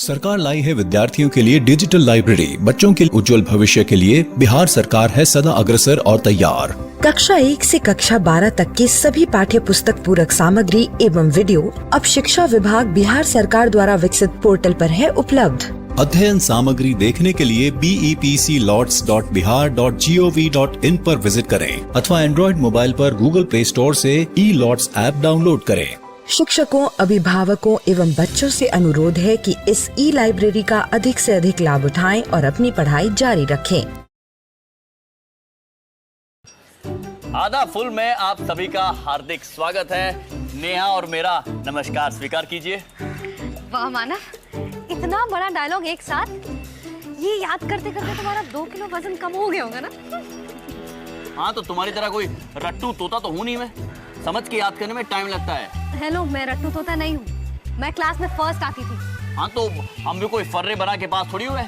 सरकार लाई है विद्यार्थियों के लिए डिजिटल लाइब्रेरी। बच्चों के उज्जवल भविष्य के लिए बिहार सरकार है सदा अग्रसर और तैयार। कक्षा 1 से कक्षा 12 तक की सभी पाठ्य पुस्तक पूरक सामग्री एवं वीडियो अब शिक्षा विभाग बिहार सरकार द्वारा विकसित पोर्टल पर है उपलब्ध। अध्ययन सामग्री देखने के लिए BEPCLots.bihar.gov.in पर विजिट करें अथवा एंड्रॉइड मोबाइल पर गूगल प्ले स्टोर से E-Lots ऐप डाउनलोड करें। शिक्षकों, अभिभावकों एवं बच्चों से अनुरोध है कि इस लाइब्रेरी का अधिक से अधिक लाभ उठाएं और अपनी पढ़ाई जारी रखें। आधा फुल में आप सभी का हार्दिक स्वागत है। नेहा और मेरा नमस्कार स्वीकार कीजिए। वाह मानव, इतना बड़ा डायलॉग एक साथ, ये याद करते करते तुम्हारा 2 किलो वजन कम हो गया होगा ना? हाँ, तो तुम्हारी तरह कोई रट्टू तोता तो हूँ नहीं मैं, समझ के याद करने में टाइम लगता है। हेलो, मैं रट्टू तोता नहीं हूँ, मैं क्लास में फर्स्ट आती थी। हाँ, तो हम भी कोई फर्रे बना के पास थोड़ी हुए,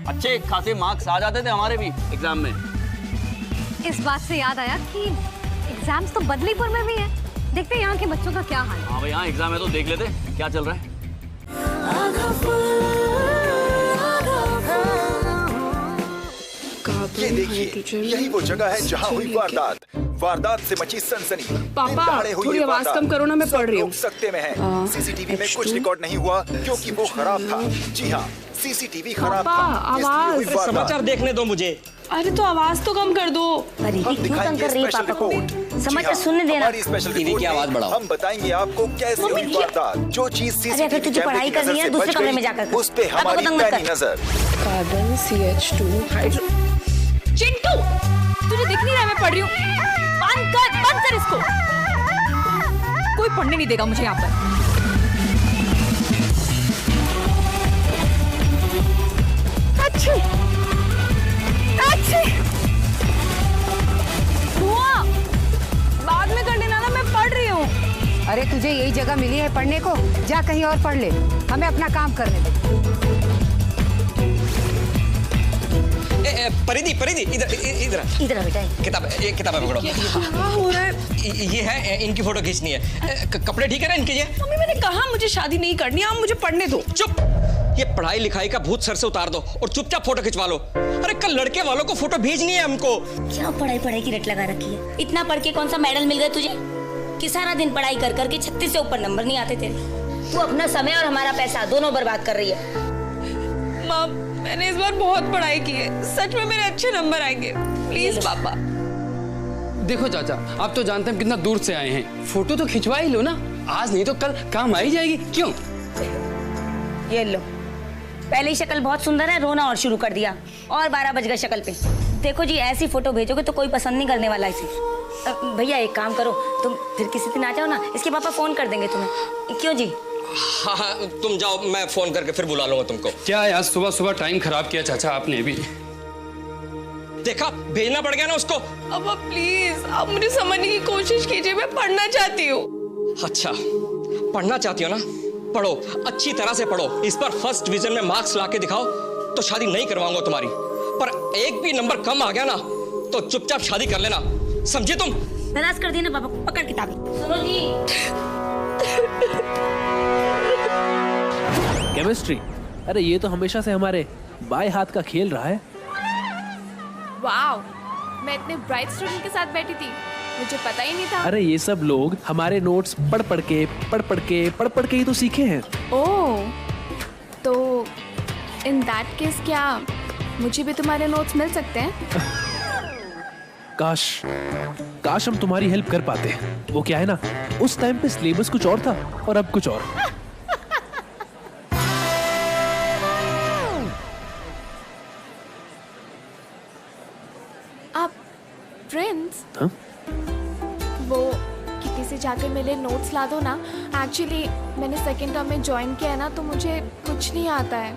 अच्छे खासे मार्क्स आ जाते थे हमारे भी एग्जाम में। इस बात से याद आया कि एग्जाम्स तो बदलीपुर में भी है, देखते हैं यहाँ के बच्चों का क्या हाल है। हाँ भाई, यहाँ एग्जाम है तो देख लेते क्या चल रहा है। ये देखिए, यही वो जगह है जहाँ हुई वारदात से मची सनसनी। पापा, थोड़ी आवाज कम करो ना, मैं पढ़ रही हूँ। सकते में है। सीसीटीवी में कुछ रिकॉर्ड नहीं हुआ क्योंकि वो खराब था। जी हाँ, सीसीटीवी खराब था। आवाज, समाचार देखने दो मुझे। अरे तो आवाज तो कम कर दो। अरे क्यों तंग कर रही है पापा को? समाचार सुनने देना। हमारी स्पेशल रिपोर्ट की आवाज बढ़ाओ। हम बताएंगे आपको कैसे हुई वारदात। जो चीज सीसीटीवी कैमरे की नजर से बच गई, उस पे हमारी पैनी नजर। Carbon CH2 hydro. चिंटू, तुझे दिख नहीं रहा मैं पढ़ रही हूँ? बंद कर इसको। कोई पढ़ने नहीं देगा मुझे यहाँ पर। अच्छी धुआं बाद में कर लेना ना, मैं पढ़ रही हूँ। अरे तुझे यही जगह मिली है पढ़ने को, जा कहीं और पढ़ ले, हमें अपना काम करने दे। परिधि इधर बेटा, किताब पकड़ो। क्या हो रहा है? ये है, इनकी फोटो खींचनी है। कपड़े ठीक है ना इनके? ये मम्मी, मैंने कहा मुझे शादी नहीं करनी, आप मुझे पढ़ने दो। चुप, ये पढ़ाई लिखाई का भूत सर से उतार दो और चुपचाप फोटो खिंचवा लो। अरे कल लड़के वालों को फोटो भेजनी है हमको। क्या पढ़ाई की रट लगा रखी है? इतना पढ़ के कौन सा मेडल मिल गया तुझे कि सारा दिन पढ़ाई कर करके 36 से ऊपर नंबर नहीं आते थे? तू अपना समय और हमारा पैसा दोनों बर्बाद कर रही है। माँ, मैंने इस बार बहुत पढ़ाई की है, सच में मेरे अच्छे नंबर आएंगे, प्लीज पापा। देखो चाचा, आप तो जानते हैं कितना दूर से आए हैं, फोटो तो खिंचवा ही लो ना, आज नहीं तो कल काम आ ही जाएगी। क्यों? ये लो, पहले ही शक्ल बहुत सुंदर है, रोना और शुरू कर दिया, और 12 बज गए शक्ल पे। देखो जी, ऐसी फोटो भेजोगे तो कोई पसंद नहीं करने वाला इसे। भैया एक काम करो, तुम फिर किसी दिन आ जाओ ना, इसके पापा फोन कर देंगे तुम्हें। क्यों जी? हाँ, तुम जाओ, मैं फोन करके फिर बुला लूंगा तुमको। क्या है, आज सुबह टाइम खराब किया चाचा आपने भी। देखा, भेजना पड़ गया ना उसको। अब प्लीज आप मुझे समझने की कोशिश कीजिए, मैं पढ़ना चाहती हूँ। अच्छा, पढ़ना चाहती हो ना, पढ़ो, अच्छी तरह से पढ़ो। इस पर फर्स्ट डिवीजन में मार्क्स लाके दिखाओ तो शादी नहीं करवाऊंगा तुम्हारी, पर एक भी नंबर कम आ गया ना तो चुपचाप शादी कर लेना, समझे तुम? नाराज कर दिया ना पापा, पकड़ किताबें। सुनो जी। केमिस्ट्री, अरे ये तो हमेशा से हमारे बाएं हाथ का खेल रहा है। वाओ, मैं इतने ब्राइट स्टूडेंट के साथ बैठी थी, मुझे पता ही नहीं था। अरे ये सब लोग हमारे नोट्स पढ़ पढ़ के ही तो सीखे हैं। ओह, तो इन दैट केस क्या मुझे भी तुम्हारे नोट्स मिल सकते हैं? काश हम तुम्हारी हेल्प कर पाते। वो क्या है ना, उस टाइम पे सिलेबस कुछ और था और अब कुछ और। आप प्रिंस, वो किसी से जाकर मेरे नोट्स ला दो ना। एक्चुअली मैंने सेकेंड टर्म में ज्वाइन किया है ना, तो मुझे कुछ नहीं आता है।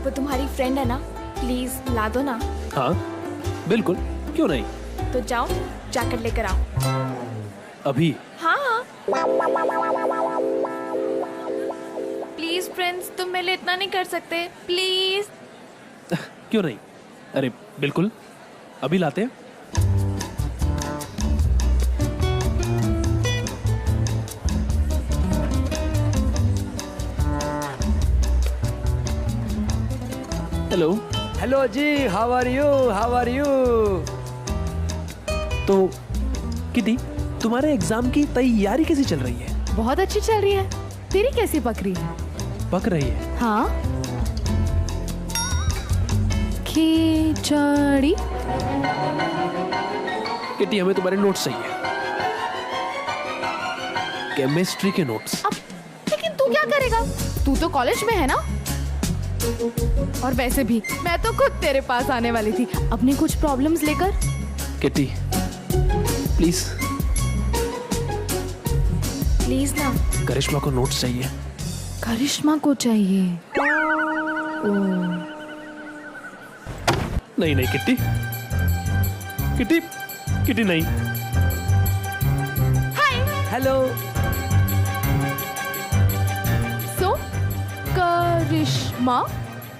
वो तुम्हारी फ्रेंड है ना, प्लीज ला दो ना। हाँ बिल्कुल, क्यों नहीं। तो जाओ, जाकर लेकर आओ अभी। हाँ प्लीज प्रिंस, तुम मेरे लिए इतना नहीं कर सकते, प्लीज। क्यों नहीं, अरे बिल्कुल, अभी लाते हैं। Hello hello ji, how are you, how are you. तो किटी, तुम्हारे एग्जाम की तैयारी कैसी चल रही है? बहुत अच्छी चल रही है। तेरी कैसी पक रही है? पक रही है? हाँ। खिचड़ी। किटी, हमें तुम्हारे नोट्स चाहिए, केमिस्ट्री के नोट्स। लेकिन तू क्या करेगा? तू तो कॉलेज में है ना। और वैसे भी मैं तो खुद तेरे पास आने वाली थी अपनी कुछ प्रॉब्लम्स लेकर। किटी प्लीज प्लीज ना। करिश्मा को नोट्स चाहिए। करिश्मा को चाहिए? नहीं नहीं किटी, किटी किटी नहीं। Hi hello. सो करिश्मा,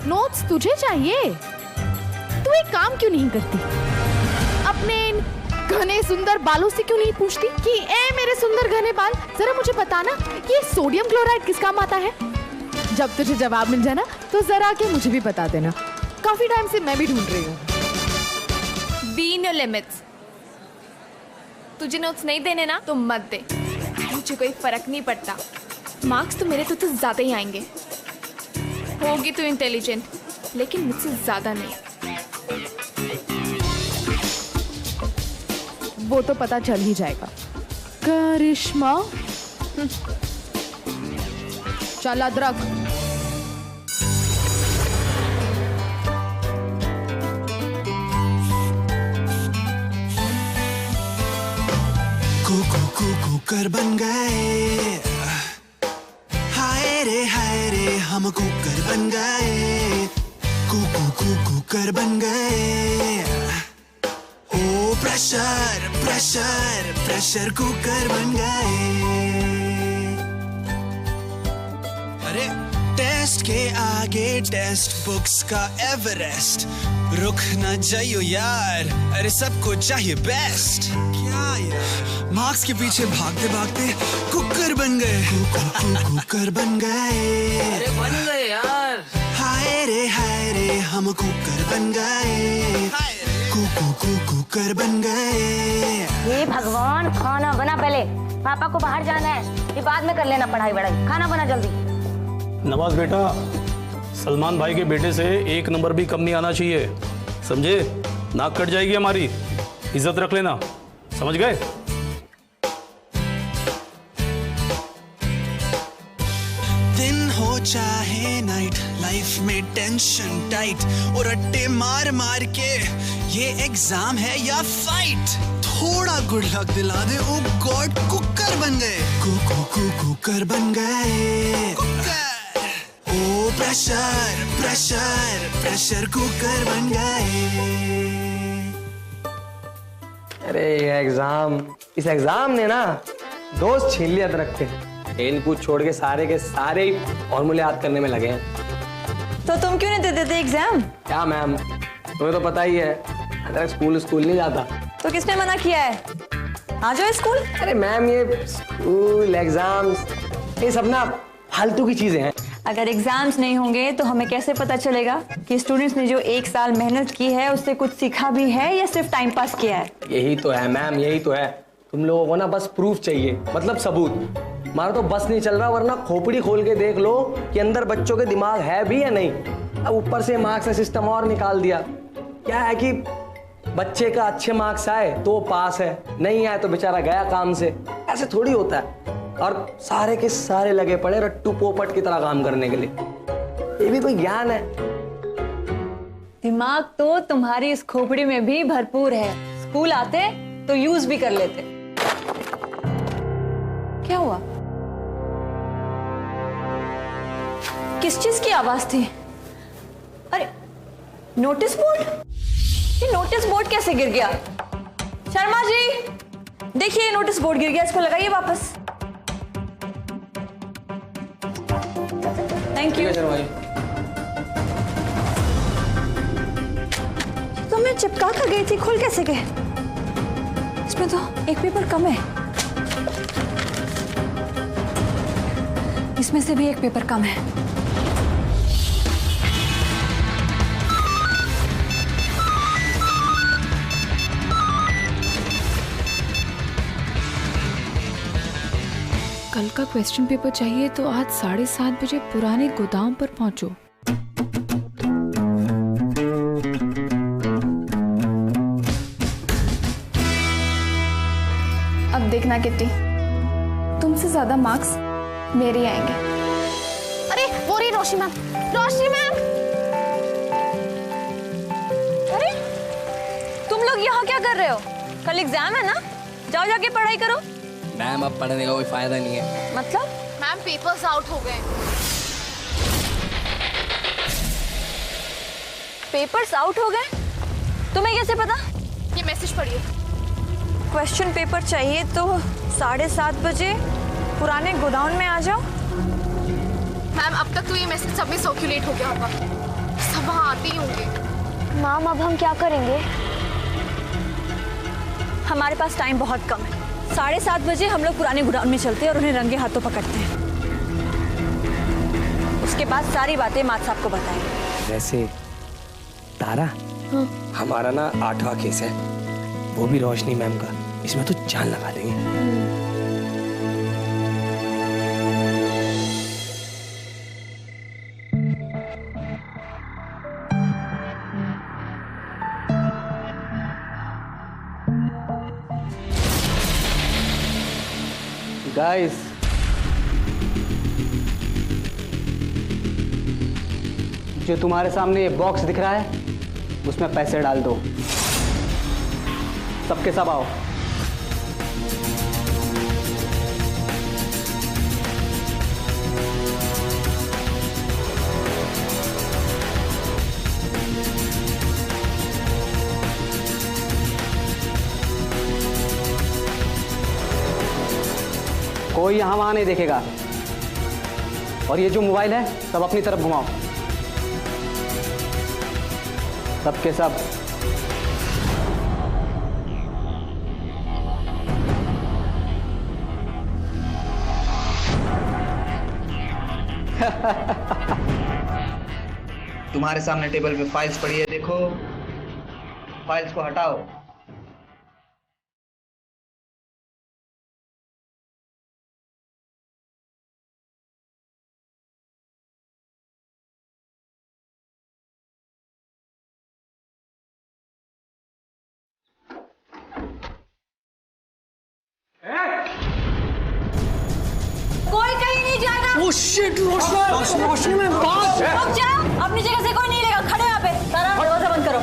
नोट्स तुझे चाहिए? तू एक काम क्यों नहीं करती? अपने घने सुंदर बालों से क्यों नहीं पूछती कि ए मेरे सुंदर घने बाल, जरा मुझे बताना कि सोडियम क्लोराइड किस काम आता है? जब तुझे जवाब मिल जाए ना तो जरा के मुझे भी बता देना। काफी टाइम से मैं भी ढूंढ रही हूँ। Be in your limits. तुझे नोट्स नहीं देने ना तो मत दे, मुझे कोई फर्क नहीं पड़ता। मार्क्स तो मेरे तो ज्यादा ही आएंगे। होगी तो इंटेलिजेंट, लेकिन मुझसे ज्यादा नहीं। वो तो पता चल ही जाएगा। करिश्मा, चल अदरक। कुकर बन गए, हाय रे हम कुकर बन गए, कुकर बन गए। ओ प्रेशर प्रेशर प्रेशर कुकर बन गए। अरे टेस्ट के आगे टेस्ट बुक्स का एवरेस्ट, रुक ना जाइयो यार, अरे सबको चाहिए बेस्ट। क्या यार, मार्क्स के पीछे भागते भागते कुकर बन गए, कुकर बन गए। अरे बन गए यार। हाय रे हम कुकर बन गए, कुकर बन गए। हे भगवान, खाना बना पहले। पापा को बाहर जाना है, ये बाद में कर लेना पढ़ाई वढ़ाई। खाना बना जल्दी। नवाज बेटा, सलमान भाई के बेटे से एक नंबर भी कम नहीं आना चाहिए, समझे? नाक कट जाएगी हमारी, इज्जत रख लेना, समझ गए? दिन हो चाहे नाइट, लाइफ में टेंशन टाइट और अट्टे मार मार के ये एग्जाम है या फाइट। थोड़ा गुड लक दिला दे, ओ गॉड कुकर बन गए, कुकर बन गए। ओ प्रेशर प्रेशर प्रेशर कुकर बन गए। अरे ये एग्जाम, इस एग्जाम ने ना दोस्त छीन लिया अदरक के। खेल कूद छोड़ के सारे के सारे ही फॉर्मूले याद करने में लगे हैं। तो तुम क्यों नहीं देते थे एग्जाम? क्या मैम, तुम्हें तो पता ही है अदरक स्कूल नहीं जाता। तो किसने मना किया है? आ जाओ स्कूल। अरे मैम, ये स्कूल एग्जाम्स ये सब ना फालतू की चीजें हैं। अगर एग्जाम्स नहीं होंगे तो हमें कैसे पता चलेगा कि स्टूडेंट्स ने जो एक साल मेहनत की है उससे कुछ सीखा भी है या सिर्फ टाइम पास किया है? यही तो है मैम, यही तो है। तुम लोगों को ना बस प्रूफ चाहिए, मतलब सबूत। हमारा तो बस नहीं चल रहा, वरना खोपड़ी खोल के देख लो कि अंदर बच्चों के दिमाग है भी या नहीं। अब ऊपर से मार्क्स का सिस्टम और निकाल दिया। क्या है कि बच्चे का अच्छे मार्क्स आए तो पास है, नहीं आए तो बेचारा गया काम से। ऐसे थोड़ी होता है। और सारे के सारे लगे पड़े रट्टू पोपट की तरह काम करने के लिए। ये भी कोई ज्ञान है? दिमाग तो तुम्हारी इस खोपड़ी में भी भरपूर है। स्कूल आते तो यूज भी कर लेते। क्या हुआ? किस चीज की आवाज थी? अरे नोटिस बोर्ड, ये नोटिस बोर्ड कैसे गिर गया? शर्मा जी देखिए, नोटिस बोर्ड गिर गया, इसको लगाइए वापस। Thank you. तो मैं चिपका कर गई थी, खुल कैसे गए? इसमें तो एक पेपर कम है। इसमें से भी एक पेपर कम है। कल का क्वेश्चन पेपर चाहिए तो आज 7:30 बजे पुराने गोदाम पर पहुंचो। अब देखना किट्टी, तुमसे ज्यादा मार्क्स मेरे आएंगे। अरे वो रही रोशनी मैम, रोशनी मैम। अरे तुम लोग यहाँ क्या कर रहे हो? कल एग्जाम है ना, जाओ जाके पढ़ाई करो। मैम अब पढ़ने का कोई फायदा नहीं है। मतलब? मैम पेपर्स आउट हो गए। पेपर्स आउट हो गए? तुम्हें कैसे पता? ये मैसेज पढ़िए। क्वेश्चन पेपर चाहिए तो 7:30 बजे पुराने गोदाम में आ जाओ। मैम अब तक तो ये मैसेज सब में सर्कुलेट हो गया होगा, सब वहाँ आते ही होंगे। मैम अब हम क्या करेंगे? हमारे पास टाइम बहुत कम है। 7:30 बजे हम लोग पुराने गोदाम में चलते हैं और उन्हें रंगे हाथों पकड़ते हैं। उसके बाद सारी बातें मात साहब को बताएंगे। वैसे तारा, हमारा ना 8वां केस है, वो भी रोशनी मैम का। इसमें तो जान लगा देंगे। गाइस, जो तुम्हारे सामने ये बॉक्स दिख रहा है उसमें पैसे डाल दो। सबके सब आओ। कोई यहाँ वहाँ नहीं देखेगा। और ये जो मोबाइल है सब अपनी तरफ घुमाओ, सबके सब। तुम्हारे सामने टेबल पे फाइल्स पड़ी है, देखो फाइल्स को हटाओ। कोई कहीं नहीं जाएगा। Oh shit, रोशनी में बात है। रुक जा, अपनी जगह से कोई नहीं लेगा। खड़े यहाँ पे। तारा दरवाजा बंद करो।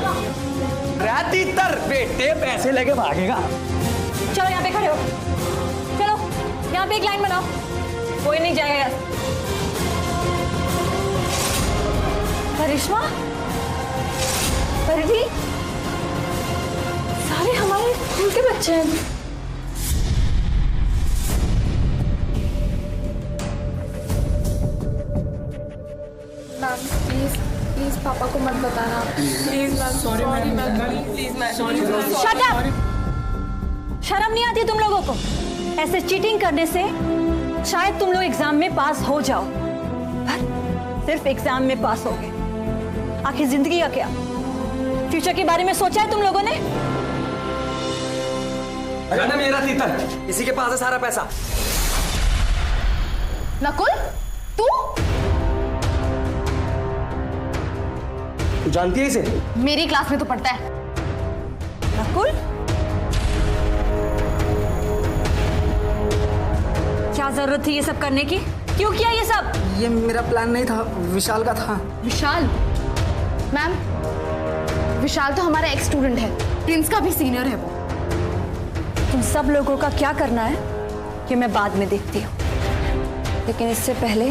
राती तर बेटे पैसे लेके भागेगा। चलो यहाँ पे खड़े हो। चलो यहाँ पे एक लाइन बनाओ, कोई नहीं जाएगा। करिश्मा, परिधि, सारे हमारे स्कूल के बच्चे हैं। मैम प्लीज प्लीज पापा को मत बताना please ma'am. Sorry ma'am, please ma'am. Shut up! शर्म नहीं आती तुम लोगों को? ऐसे चीटिंग करने से शायद तुम लोग एग्जाम में पास हो जाओ, पर सिर्फ एग्जाम में पास हो गए। आखिर जिंदगी का क्या? फ्यूचर के बारे में सोचा है तुम लोगों ने? मैडम मेरा तीतर, इसी के पास है सारा पैसा। नकुल, तू जानती है इसे? मेरी क्लास में तो पढ़ता है। नकुल, क्या जरूरत थी ये सब करने की? क्यों किया ये सब? ये मेरा प्लान नहीं था, विशाल का था। विशाल? मैम, विशाल तो हमारा एक्स स्टूडेंट है, प्रिंस का भी सीनियर है वो। तुम सब लोगों का क्या करना है कि मैं बाद में देखती हूँ, लेकिन इससे पहले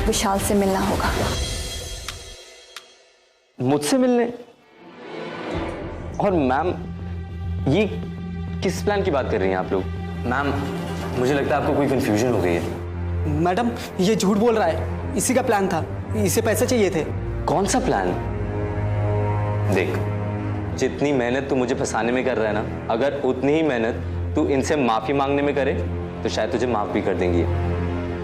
विशाल से मिलना होगा। मुझसे मिलने? और मैम ये किस प्लान की बात कर रही हैं आप लोग? मैम मुझे लगता है आपको कोई कंफ्यूजन हो गई है। मैडम ये झूठ बोल रहा है, इसी का प्लान था, इसे पैसे चाहिए थे। कौन सा प्लान? देख, जितनी मेहनत तू मुझे फंसाने में कर रहा है ना, अगर उतनी ही मेहनत तू इनसे माफी मांगने में करे तो शायद तुझे माफ भी कर देंगी,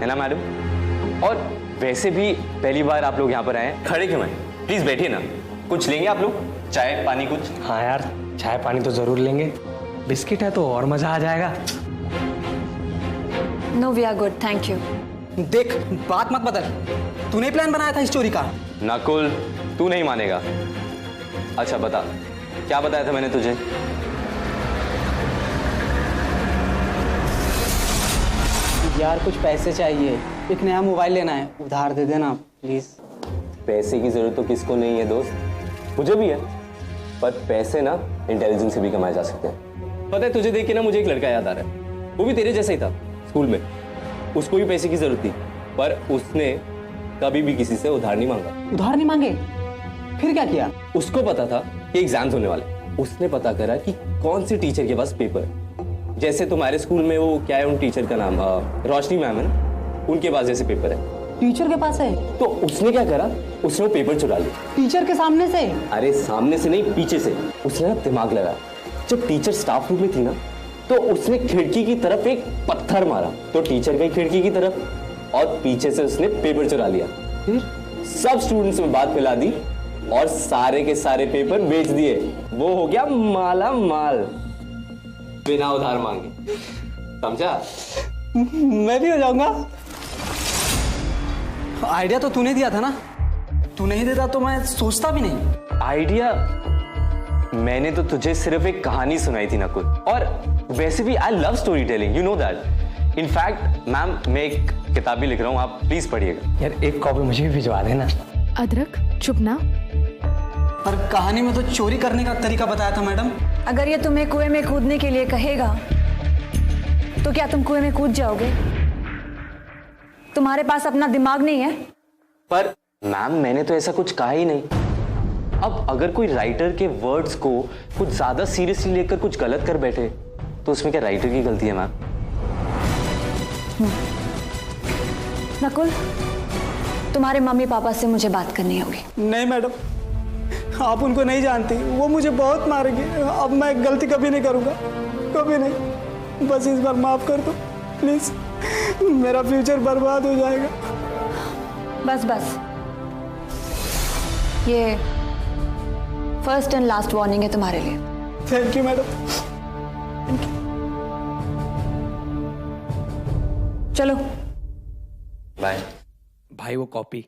है ना मैडम? और वैसे भी पहली बार आप लोग यहाँ पर आए हैं, खड़े क्यों हैं? प्लीज बैठिए ना, कुछ लेंगे आप लोग? चाय पानी कुछ? हाँ यार, चाय पानी तो जरूर लेंगे, बिस्किट है तो और मजा आ जाएगा। No we are good, thank you. देख, बात मत बदल। तूने प्लान बनाया था इस चोरी का। नकुल, तू नहीं मानेगा। अच्छा बता, क्या बताया था मैंने तुझे? यार कुछ पैसे चाहिए, एक नया मोबाइल लेना है, उधार दे देना प्लीज। पैसे की जरूरत तो किसको नहीं है दोस्त, मुझे भी है, पर पैसे ना इंटेलिजेंस से भी कमाए जा सकते हैं। पता है तुझे देख के ना मुझे एक लड़का याद आ रहा है, वो भी तेरे जैसा ही था स्कूल में। उसको भी पैसे की जरूरत थी, पर उसने कभी भी किसी से उधार नहीं मांगा। उधार नहीं मांगे? फिर क्या किया? उसको पता था कि एग्जाम्स होने वाले, उसने पता करा कि कौन से टीचर के पास पेपर है। जैसे तुम्हारे स्कूल में वो क्या है उन टीचर का नाम, रोशनी मैम है ना, उनके पास जैसे पेपर है। टीचर के पास है? तो उसने क्या करा, उसने वो पेपर चुरा लिया। टीचर के सामने से? अरे सामने से नहीं, पीछे से। उसने ना दिमाग लगाया, जब टीचर स्टाफ रूम में थी ना, तो उसने खिड़की की तरफ एक पत्थर मारा, तो टीचर गई खिड़की की तरफ, और पीछे से उसने पेपर चुरा लिया। फिर सब स्टूडेंट्स में बात फैला दी और सारे के सारे पेपर बेच दिए। वो हो गया माला माल, बिना उधार मांगे। समझा? मैं भी हो जाऊंगा। आइडिया तो तूने दिया था ना, तू नहीं देता तो मैं सोचता भी नहीं। आइडिया मैंने तो तुझे सिर्फ एक कहानी सुनाई थी नकुल, और वैसे भी I love story telling, you know that. In fact ma'am, मैं एक किताब भी लिख रहा हूँ, आप प्लीज पढ़िएगा। यार एक कॉपी मुझे भी भिजवा देना। अदरक चुप ना। पर कहानी में तो चोरी करने का तरीका बताया था मैडम। अगर ये तुम्हें कुएं में कूदने के लिए कहेगा तो क्या तुम कुएं में कूद जाओगे? तुम्हारे पास अपना दिमाग नहीं है? पर मैम, मैंने तो ऐसा कुछ कहा ही नहीं। अब अगर कोई राइटर के वर्ड्स को कुछ ज्यादा सीरियसली लेकर कुछ गलत कर बैठे तो उसमें क्या राइटर की गलती है मैम? नकुल, तुम्हारे मम्मी पापा से मुझे बात करनी होगी। नहीं मैडम, आप उनको नहीं जानती, वो मुझे बहुत मारेंगे। अब मैं गलती कभी नहीं करूंगा, कभी नहीं। बस इस बार माफ कर दो प्लीज, मेरा फ्यूचर बर्बाद हो जाएगा। बस बस, ये फर्स्ट एंड लास्ट वार्निंग है तुम्हारे लिए। Thank you madam. चलो बाय। भाई वो कॉपी।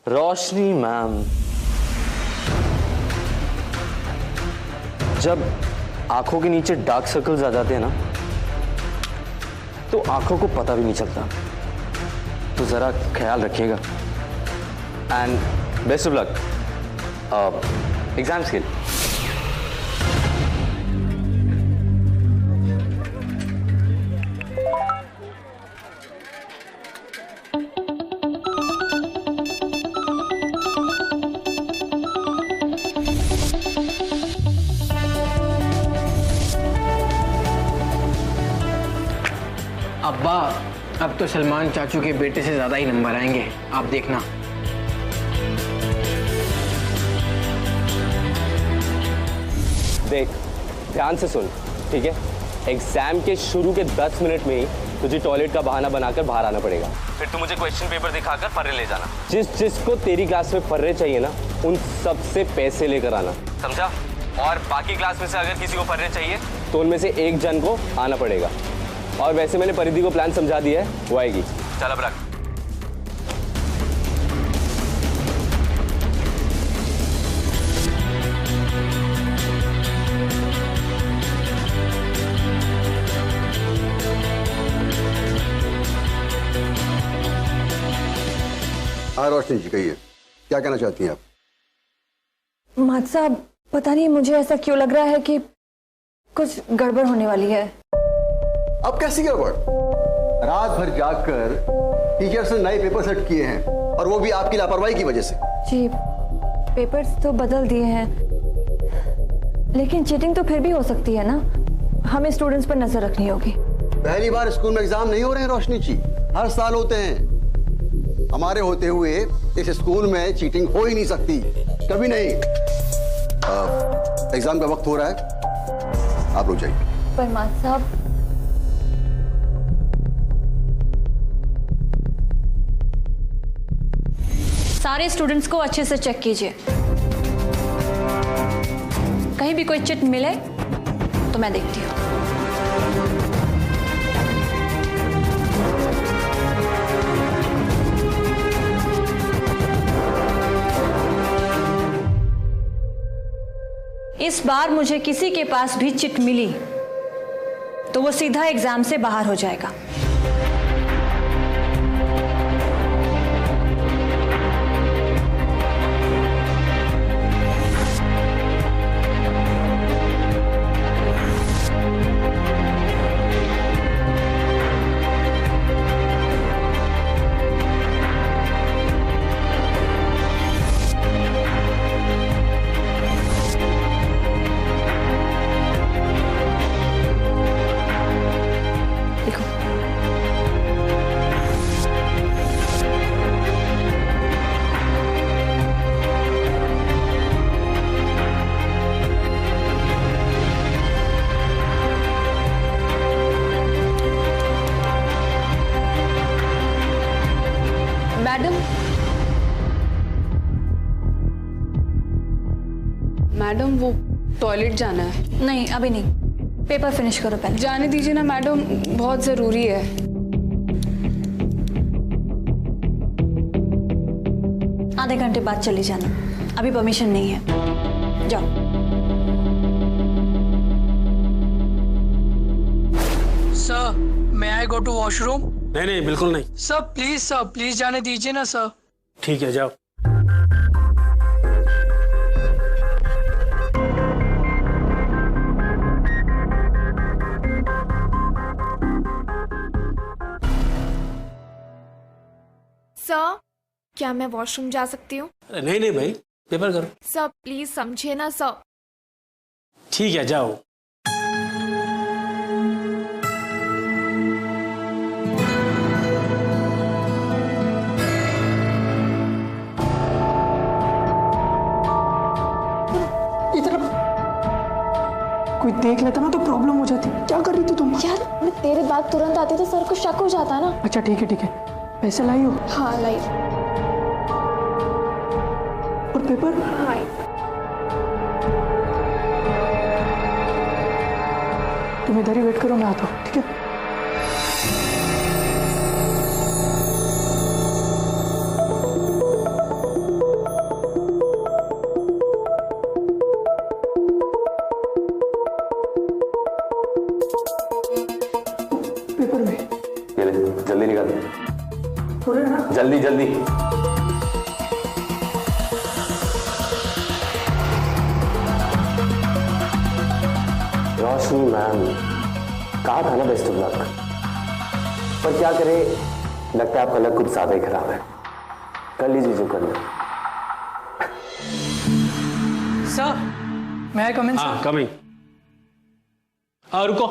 रोशनी मैम, जब आंखों के नीचे डार्क सर्कल्स आ जाते हैं ना, तो आंखों को पता भी नहीं चलता। तो जरा ख्याल रखिएगा, and best of luck exams के लिए। अब्बा, अब तो सलमान चाचू के बेटे से ज्यादा ही नंबर आएंगे, आप देखना। देख, ध्यान से सुन, ठीक है? एग्जाम के शुरू के 10 मिनट में ही तुझे टॉयलेट का बहाना बनाकर बाहर आना पड़ेगा। फिर तू मुझे क्वेश्चन पेपर दिखाकर फर्रे ले जाना। जिसको तेरी क्लास में फर्रे चाहिए ना, उन सब से पैसे लेकर आना, समझा? और बाकी क्लास में से अगर किसी को फर्रे चाहिए तो उनमें से एक जन को आना पड़ेगा। और वैसे मैंने परिधि को प्लान समझा दिया है, वो आएगी। चल अब रख। हाँ रोशनी जी, कहिए, क्या कहना चाहती हैं आप? मात साहब, पता नहीं मुझे ऐसा क्यों लग रहा है कि कुछ गड़बड़ होने वाली है। अब कैसी गड़बड़? रात भर जागकर टीचर्स ने नए पेपर सेट किए हैं, और वो भी आपकी लापरवाही की वजह से। जी, पेपर्स तो बदल दिए हैं, लेकिन चीटिंग तो फिर भी हो सकती है ना। हमें स्टूडेंट्स पर नजर रखनी होगी। पहली बार स्कूल में एग्जाम नहीं हो रहे हैं रोशनी जी, हर साल होते हैं। हमारे होते हुए इस स्कूल में चीटिंग हो ही नहीं सकती, कभी नहीं। एग्जाम का वक्त हो रहा है, आप लोग जाइए। पर मात साहब, सारे स्टूडेंट्स को अच्छे से चेक कीजिए, कहीं भी कोई चिट मिले तो मैं देखती हूँ। इस बार मुझे किसी के पास भी चिट मिली तो वो सीधा एग्जाम से बाहर हो जाएगा। मैडम वो टॉयलेट जाना है। नहीं अभी नहीं, पेपर फिनिश करो पहले। जाने दीजिए ना मैडम, बहुत जरूरी है। आधे घंटे बाद चली जाना, अभी परमिशन नहीं है। जाओ। Sir may I go to washroom? नहीं बिल्कुल नहीं। सर प्लीज जाने दीजिए ना सर। ठीक है जाओ। सर क्या मैं वॉशरूम जा सकती हूँ? नहीं भाई, पेपर करो। सर प्लीज समझिए ना सर। ठीक है जाओ। कोई देख लेता ना तो प्रॉब्लम हो जाती। क्या कर रही थी तुम? यार मैं तेरे बाद तुरंत आती तो सर को शक हो जाता ना। अच्छा ठीक है, पैसे लाई हो? हाँ लाई। और पेपर? हाँ। तुम इधर ही वेट करो, मैं आता हूँ। ठीक है? पेपर में ये ले, जल्दी निकाल। जल्दी जल्दी। रोशनी मैम, कहा था ना बेस्ट ऑफ लक, पर क्या करे, लगता है आपका लक कुछ ज्यादा ही खराब है। कर लीजिए जो करना। सर मैं आई कम इन? हाँ कमिंग। रुको।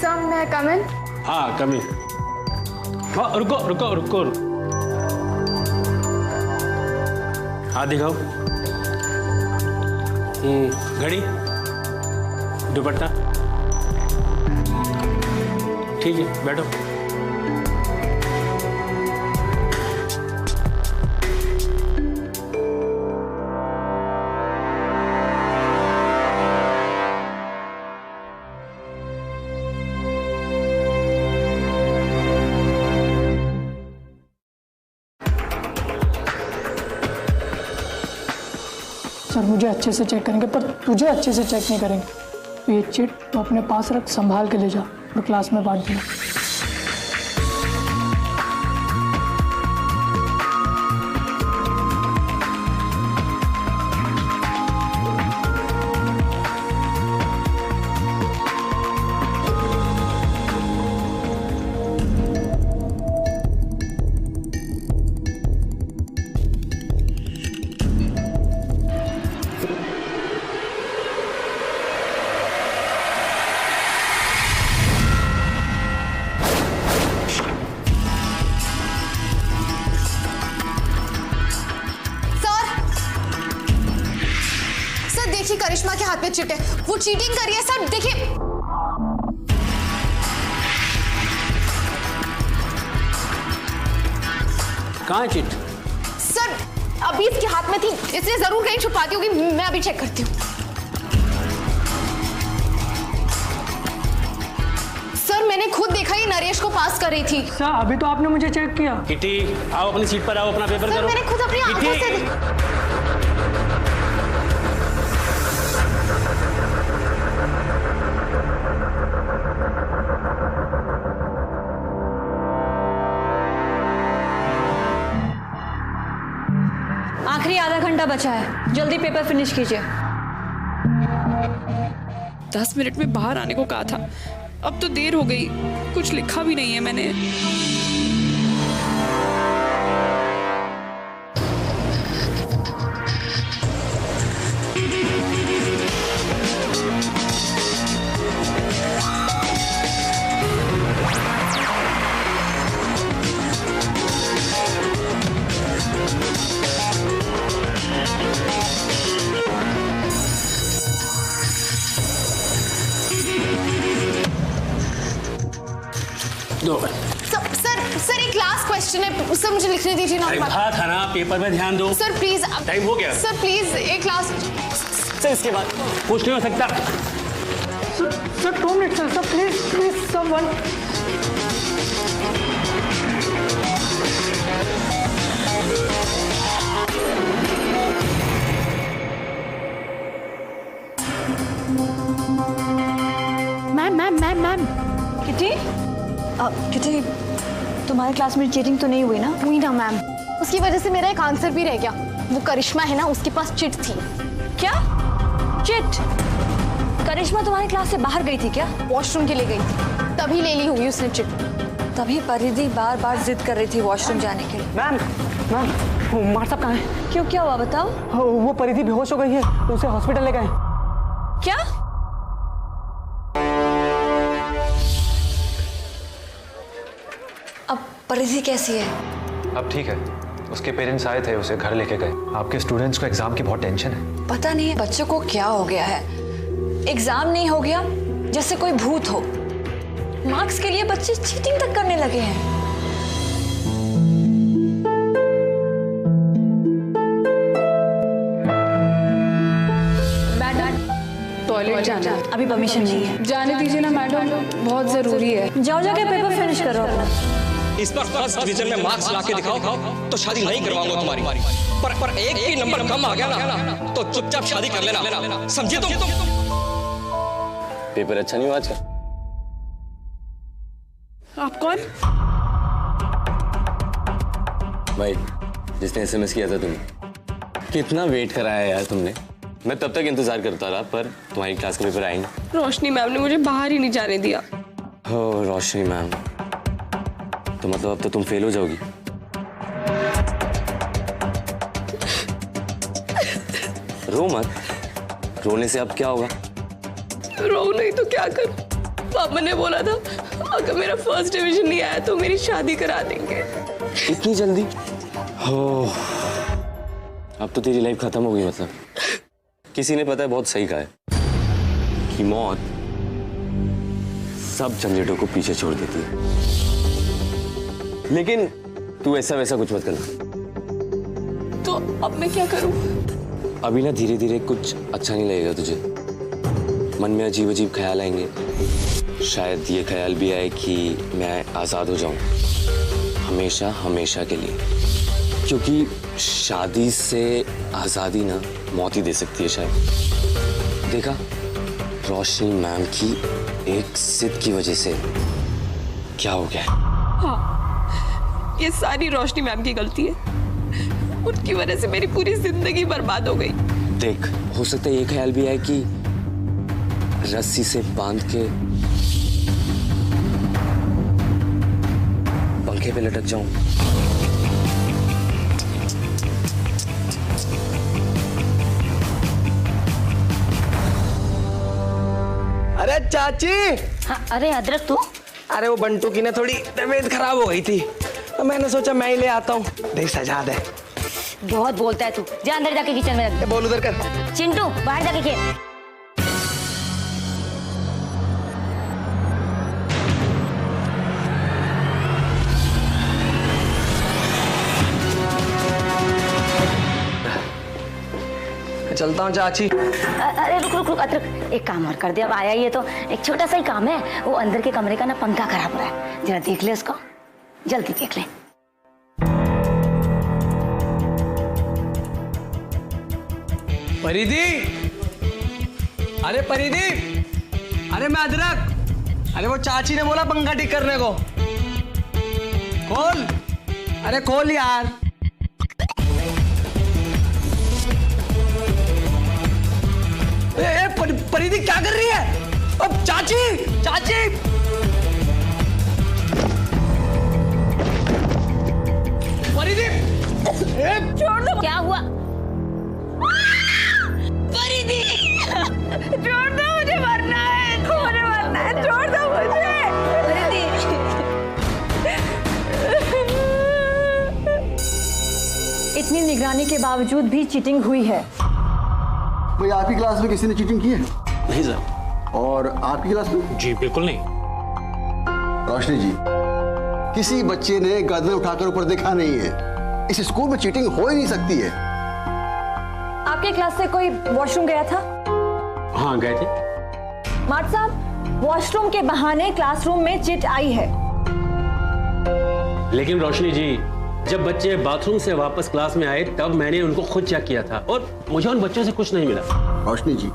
सर मैं कम इन? हाँ कमिंग। रुको रुको रुको। हाथ दिखाओ। घड़ी, दुपट्टा। ठीक है बैठो। सर मुझे अच्छे से चेक करेंगे, पर तुझे अच्छे से चेक नहीं करेंगे। तो ये चिट तो अपने पास रख, संभाल के ले जा और क्लास में बांट देना। करिश्मा के हाथ में चिट है, वो चीटिंग कर रही है सर। देखिए कहाँ है चिट? सर अभी इसके हाथ में थी, इसने जरूर कहीं छुपाती होगी। मैं अभी चेक करती हूँ। सर मैंने खुद देखा ये नरेश को पास कर रही थी। सर अभी तो आपने मुझे चेक किया। किटी आओ अपनी सीट पर आओ, अपना पेपर करो। मैंने खुद अपनी आंखों से आखिरी आधा घंटा बचा है, जल्दी पेपर फिनिश कीजिए। 10 मिनट में बाहर आने को कहा था, अब तो देर हो गई, कुछ लिखा भी नहीं है मैंने। सर एक लास्ट क्वेश्चन है सर, मुझे लिखने दीजिए ना। कहा था ना पेपर में ध्यान दो। सर प्लीज, टाइम हो गया। सर प्लीज एक लास्ट। सर इसके बाद कुछ नहीं हो सकता। Sir 2 minute sir, please please someone. Ma'am kitty, kitty तुम्हारे क्लास में चीटिंग तो नहीं हुई ना? हुई ना मैम, उसकी वजह से मेरा एक आंसर भी रह गया। वो करिश्मा है ना, उसके पास चिट थी। क्या चिट? करिश्मा तुम्हारी क्लास से बाहर गई थी क्या? वॉशरूम के लिए गई थी, तभी ले ली होगी उसने चिट। तभी परिधि बार बार जिद कर रही थी वॉशरूम जाने के लिए। मैम वो मार साहब कहाँ है? क्यों, क्या हुआ बताओ? वो परिधि बेहोश हो गई है, उसे हॉस्पिटल ले गए। क्या? अब परिधि कैसी है? अब ठीक है, उसके पेरेंट्स आए थे, उसे घर लेके गए। आपके स्टूडेंट्स को एग्जाम की बहुत टेंशन है। पता नहीं है बच्चों को क्या हो गया है, एग्जाम नहीं हो गया जैसे कोई भूत हो। मार्क्स के लिए बच्चे चीटिंग तक करने लगे हैं। टॉयलेट जाना है। अभी परमिशन नहीं है। जाने दीजिए ना मैडम, बहुत जरूरी है। जाओ जाके पेपर फिनिश करो अपना। इस पर फर्स्ट डिवीजन में मार्क्स लाके दिखाओ तो शादी नहीं करवाऊंगा तुम्हारी। पर एक भी नंबर कम आ गया ना तो चुपचाप शादी कर लेना, समझे तुम? पेपर अच्छा नहीं हुआ आज का? आप कौन? भाई जिसने SMS किया था तुम्हें, कितना वेट कराया यार तुमने। मैं तब तक इंतजार करता रहा, पर तुम्हारी क्लास के पेपर आएंगे। रोशनी मैम ने मुझे बाहर ही नहीं जाने दिया। हो रोशनी मैम, तो मतलब अब तो तुम फेल हो जाओगी। रो मत, रोने से अब क्या होगा? रो नहीं तो क्या करूं? पापा ने बोला था अगर मेरा फर्स्ट डिवीजन नहीं आया तो मेरी शादी करा देंगे। इतनी जल्दी? हो अब तो तेरी लाइफ खत्म हो गई। मतलब किसी ने पता है बहुत सही कहा है कि मौत सब झंझटों को पीछे छोड़ देती है। लेकिन तू ऐसा वैसा कुछ मत करना। तो अब मैं क्या करूं? अभी ना धीरे धीरे कुछ अच्छा नहीं लगेगा तुझे, मन में अजीब अजीब ख्याल आएंगे। शायद ये ख्याल भी आए कि मैं आज़ाद हो जाऊं हमेशा हमेशा के लिए, क्योंकि शादी से आज़ादी ना मौत ही दे सकती है शायद। देखा, रोशनी मैम की एक जिद की वजह से क्या हो गया। हाँ, ये सारी रोशनी मैम की गलती है। उनकी वजह से मेरी पूरी जिंदगी बर्बाद हो गई। देख, हो सकता है ये ख्याल भी आए कि रस्सी से बांध के पंखे पे लटक जाऊं। अरे चाची। हाँ, अरे अदरक तू? अरे वो बंटू की ना थोड़ी तबीयत खराब हो गई थी, तो मैंने सोचा मैं ही ले आता हूँ। देख सजा दे। बहुत बोलता है तू, जा अंदर जाके किचन में रख। बोल उधर कर। चिंटू बाहर जाके खेल। चलता हूँ चाची। अरे रुक रुक रुक अतरक, एक काम और कर दे। अब आया ये तो एक छोटा सा ही काम है। वो अंदर के कमरे का ना पंखा खराब हो रहा है, जरा देख ले उसको, जल्दी देख ले। परिधि, अरे परिधि, अरे मैं अदरक, अरे वो चाची ने बोला पंखा ठीक करने को। खोल, अरे खोल यार। परिधि क्या कर रही है? अब चाची, चाची। परिधि, छोड़ दो। क्या हुआ? परिधि, छोड़ दो, मुझे मरना है, मुझे मरना है, छोड़ दो मुझे। इतनी निगरानी के बावजूद भी चीटिंग हुई है। कोई आपकी क्लास में किसी ने चीटिंग की है? नहीं सर। और आपकी क्लास में? जी बिल्कुल नहीं। रोशनी जी, किसी बच्चे ने गर्दन उठाकर ऊपर देखा नहीं है। इस स्कूल में चीटिंग हो ही नहीं सकती है। आपके क्लास से कोई वॉशरूम गया था? हाँ गए थे। मार्ट साहब, वॉशरूम के बहाने क्लासरूम में चिट आई है। लेकिन रोशनी जी, जब बच्चे बाथरूम से वापस क्लास में आए तब मैंने उनको खुद चेक किया था और मुझे उन बच्चों से कुछ नहीं मिला। रोशनी जी,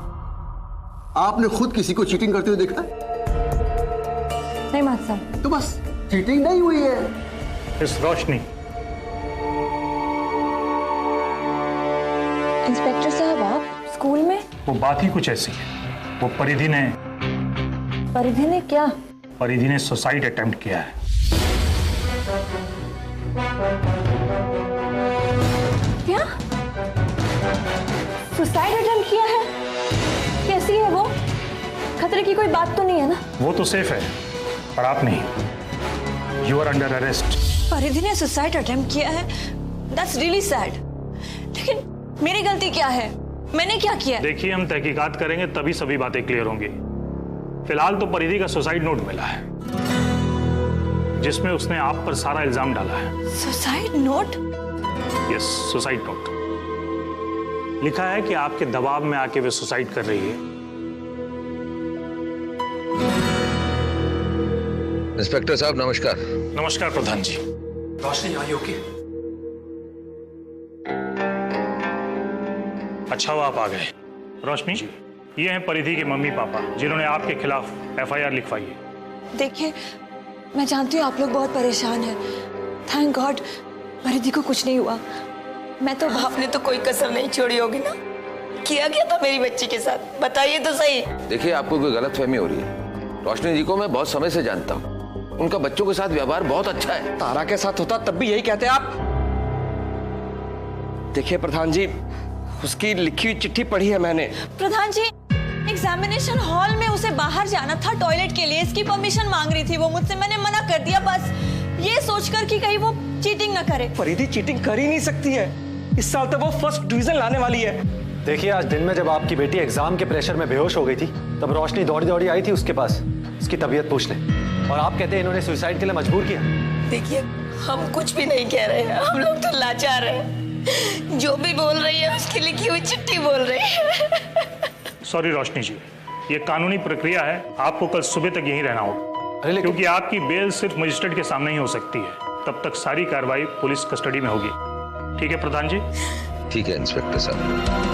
आपने खुद किसी को चीटिंग करते हुए देखा? नहीं मार्ट साहब। तो बस चीटिंग नहीं हुई है। इस रोशनी। इंस्पेक्टर साहब, आप स्कूल में? वो बात ही कुछ ऐसी है। वो परिधि ने क्या? परिधि ने सुसाइड अटेम्प्ट किया है। क्या? सुसाइड अटेम्प्ट किया है? कैसी है वो? खतरे की कोई बात तो नहीं है ना? वो तो सेफ है, पर आप नहीं। You are under arrest. Paridhi ने सुसाइड अटेम्प्ट किया है? That's really sad. लेकिन मेरी गलती क्या है? मैंने क्या किया? देखिए, हम तहकीकात करेंगे तभी सभी बातें क्लियर होंगी। फिलहाल तो परिधि का सुसाइड नोट मिला है जिसमें उसने आप पर सारा इल्जाम डाला है। Suicide note? Yes, suicide note. लिखा है कि आपके दबाव में आके वे सुसाइड कर रही है। इंस्पेक्टर साहब नमस्कार। नमस्कार प्रधान जी। रोशनी, आर यू ओके? अच्छा हुआ आप आ गए। रोशनी जी, ये हैं परिधि के मम्मी पापा जिन्होंने आपके खिलाफ एफआईआर लिखवाई है। देखिए, मैं जानती हूँ आप लोग बहुत परेशान हैं। थैंक गॉड परिधि को कुछ नहीं हुआ। मैं तो आपने तो कोई कसर नहीं छोड़ी होगी ना? किया गया था मेरी बच्ची के साथ, बताइए तो सही। देखिए, आपको कोई गलतफहमी हो रही है। रोशनी जी को मैं बहुत समय से जानता हूँ। उनका बच्चों के साथ व्यवहार बहुत अच्छा है। तारा के साथ होता तब भी यही कहते आप। देखिए प्रधान जी, उसकी लिखी हुई चिट्ठी पढ़ी है मैंने। प्रधान जी, एग्जामिनेशन हॉल में उसे बाहर जाना था टॉयलेट के लिए, इसकी परमिशन मांग रही थी वो मुझसे। मैंने मना कर दिया, बस ये सोचकर कि कहीं वो चीटिंग ना करे। परिधि चीटिंग कर ही नहीं सकती है। इस साल तक वो फर्स्ट डिवीजन लाने वाली है। देखिए, आज दिन में जब आपकी बेटी एग्जाम के प्रेशर में बेहोश हो गई थी तब रोशनी दौड़ी दौड़ी आई थी उसके पास उसकी तबीयत पूछने, और आप कहते हैं इन्होंने सुसाइड के लिए मजबूर किया। देखिए, हम कुछ भी नहीं कह रहे हैं, हम लोग तो लाचार हैं। जो भी बोल रही है उसकी लिखी हुई चिट्ठी बोल रही है। सॉरी रोशनी जी, ये कानूनी प्रक्रिया है। आपको कल सुबह तक यहीं रहना होगा, क्योंकि आपकी बेल सिर्फ मजिस्ट्रेट के सामने ही हो सकती है। तब तक सारी कार्रवाई पुलिस कस्टडी में होगी। ठीक है प्रधान जी? ठीक है इंस्पेक्टर साहब।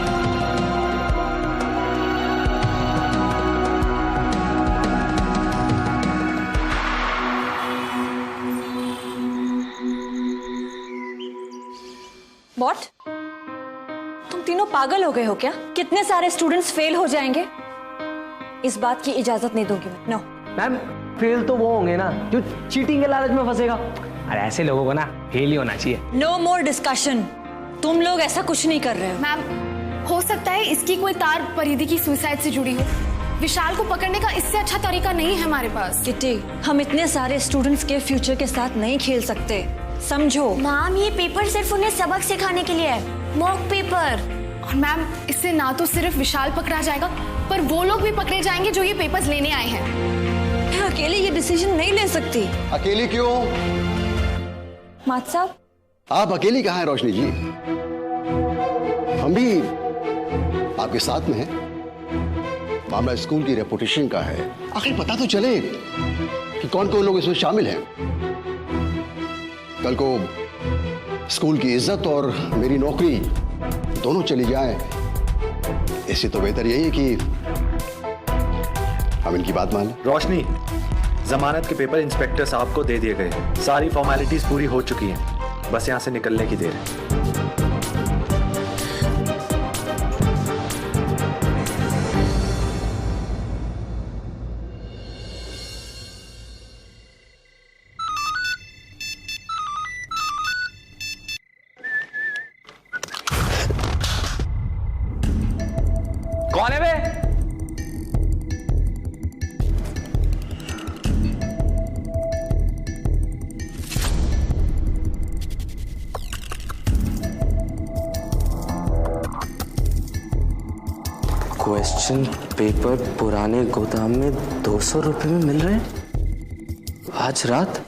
What? तुम तीनों पागल हो गए हो क्या? कितने सारे स्टूडेंट्स फेल हो जाएंगे, इस बात की इजाजत नहीं दूंगी मैं। नो मैम, फेल तो वो होंगे ना जो चीटिंग के लालच में फंसेगा। अरे ऐसे लोगों को ना फेल ही होना चाहिए। No more discussion. तुम लोग ऐसा कुछ नहीं कर रहे हो। मैम, हो सकता है इसकी कोई तार परिधि की सुसाइड से जुड़ी हो। विशाल को पकड़ने का इससे अच्छा तरीका नहीं है हमारे पास। किटी, हम इतने सारे स्टूडेंट्स के फ्यूचर के साथ नहीं खेल सकते, समझो। मैम, ये पेपर सिर्फ उन्हें सबक सिखाने के लिए है, मॉक पेपर। और मैम, इससे ना तो सिर्फ विशाल पकड़ा जाएगा पर वो लोग भी पकड़े जाएंगे जो ये पेपर्स लेने आए हैं। मैं अकेले ये डिसीजन नहीं ले सकती। अकेली क्यों? मात साहब, आप अकेली कहाँ हैं रोशनी जी? हम भी आपके साथ में है। मामला स्कूल की रेपुटेशन का है, आखिर पता तो चले कि कौन कौन लोग इसमें शामिल हैं। कल को स्कूल की इज्जत और मेरी नौकरी दोनों चली जाए, इससे तो बेहतर यही है कि हम इनकी बात मान लें। रोशनी, जमानत के पेपर इंस्पेक्टर साहब को दे दिए गए, सारी फॉर्मेलिटीज पूरी हो चुकी हैं, बस यहां से निकलने की देर है। कौन है बे? क्वेश्चन पेपर पुराने गोदाम में 200 रुपए में मिल रहे हैं आज रात।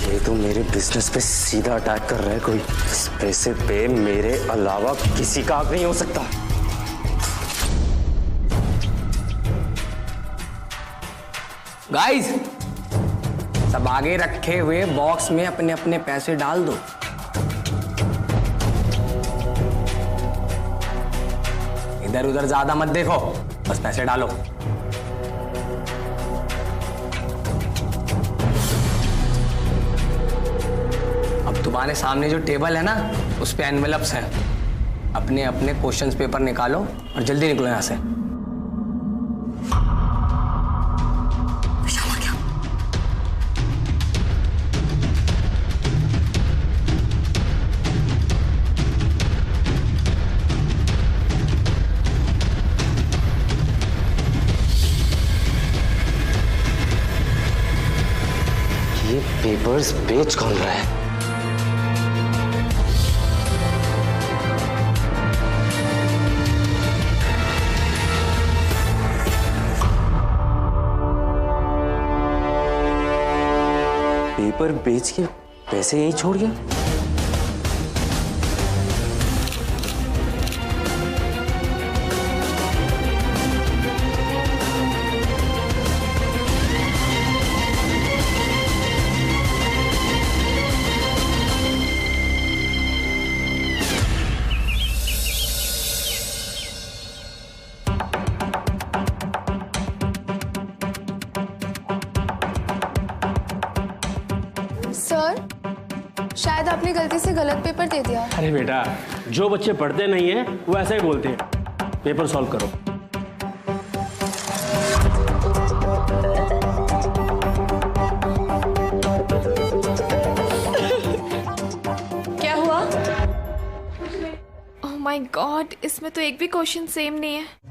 ये तो मेरे बिजनेस पे सीधा अटैक कर रहा है कोई। इस पैसे पे मेरे अलावा किसी का हक नहीं हो सकता। गाइस, सब आगे रखे हुए बॉक्स में अपने अपने पैसे डाल दो। इधर उधर ज्यादा मत देखो, बस पैसे डालो। अब तुम्हारे सामने जो टेबल है ना, उस पे एनवेलप्स हैं। अपने अपने क्वेश्चंस पेपर निकालो और जल्दी निकलो यहां से। पेपर्स बेच कौन रहा है? पेपर बेच के पैसे यहीं छोड़ गया। सर, शायद आपने गलती से गलत पेपर दे दिया। अरे बेटा, जो बच्चे पढ़ते नहीं हैं वो ऐसा ही बोलते हैं। पेपर सॉल्व करो। क्या हुआ? ओह माय गॉड, इसमें तो एक भी क्वेश्चन सेम नहीं है।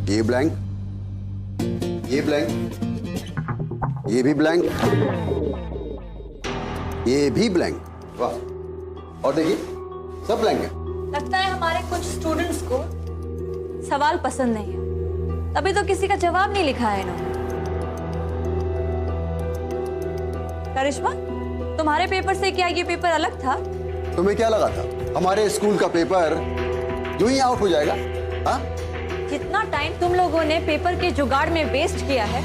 ये ब्लैंक, ये ब्लैंक, ये भी ब्लैंक, ये भी ब्लैंक। वाह, और देखिए सब ब्लैंक है। लगता है हमारे कुछ स्टूडेंट्स को सवाल पसंद नहीं है, तभी तो किसी का जवाब नहीं लिखा है इन्होंने। करिश्मा, तुम्हारे पेपर से क्या ये पेपर अलग था? तुम्हें क्या लगा था हमारे स्कूल का पेपर यूं ही आउट हो जाएगा? हाँ? कितना टाइम तुम लोगों ने पेपर के जुगाड़ में वेस्ट किया है।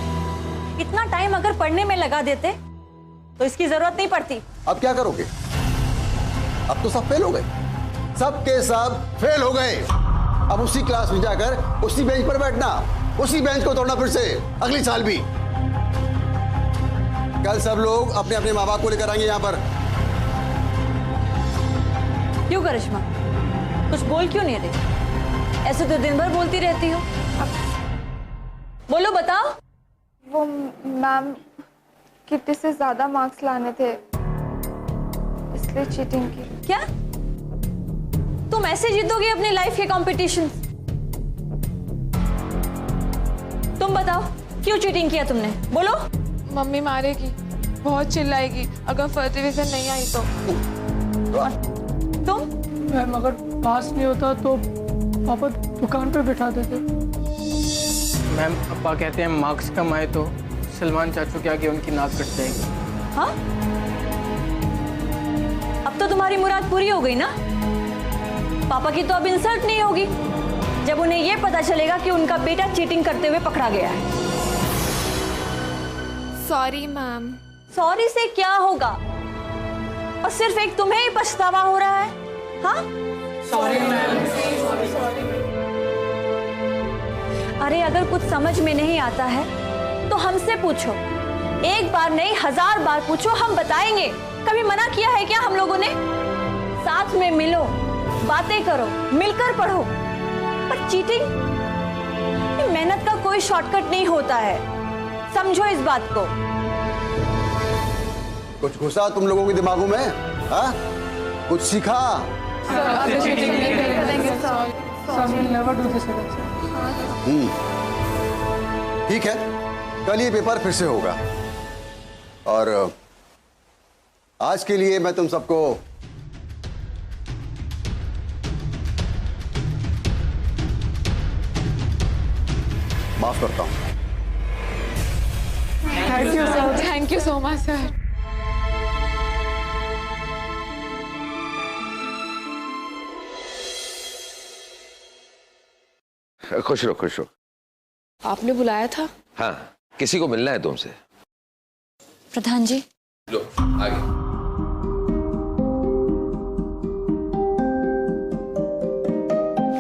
इतना टाइम अगर पढ़ने में लगा देते तो इसकी जरूरत नहीं पड़ती। अब क्या करोगे? अब तो सब फेल हो गए, सब के सब फेल हो गए। अब उसी क्लास में जाकर उसी बेंच पर बैठना, उसी बेंच को तोड़ना फिर से अगले साल भी। कल सब लोग अपने अपने माँ बाप को लेकर आएंगे यहाँ पर। क्यों करिश्मा, कुछ बोल क्यों नहीं रही? ऐसे तो दिन भर बोलती रहती हो। बोलो, बताओ। वो मैम, कितने से ज्यादा मार्क्स लाने थे, इसलिए चीटिंग की। क्या तुम ऐसे जीतोगे अपनी लाइफ के कॉम्पिटिशन? तुम बताओ, क्यों चीटिंग किया तुमने? बोलो। मम्मी मारेगी, बहुत चिल्लाएगी अगर फर्स्ट डिवीजन नहीं आई तो। तुम? मैम, अगर पास नहीं होता तो पापा दुकान पे बिठा देते। मैम पापा कहते हैं मार्क्स कम आए तो सलमान चाचू के आगे उनकी नाक कट जाएगी। हाँ, अब तो तुम्हारी मुराद पूरी हो गई ना। पापा की तो अब इंसल्ट नहीं होगी जब उन्हें यह पता चलेगा कि उनका बेटा चीटिंग करते हुए पकड़ा गया है। Sorry ma'am. सॉरी से क्या होगा, और सिर्फ एक तुम्हें ही पछतावा हो रहा है। हाँ, सॉरी मैम। अरे अगर कुछ समझ में नहीं आता है तो हमसे पूछो, एक बार नहीं 1000 बार पूछो, हम बताएंगे। कभी मना किया है क्या हम लोगों ने? साथ में मिलो, बातें करो, मिलकर पढ़ो। पर चीटिंग, मेहनत का कोई शॉर्टकट नहीं होता है, समझो इस बात को। कुछ घुसा तुम लोगों के दिमागों में? हाँ, कुछ सीखा? ठीक है, कल ये पेपर फिर से होगा और आज के लिए मैं तुम सबको माफ करता हूं। Thank you sir. Thank you so much sir. खुश रहो, खुश रहो। आपने बुलाया था? हाँ, किसी को मिलना है तुमसे। प्रधान जी, लो आगे।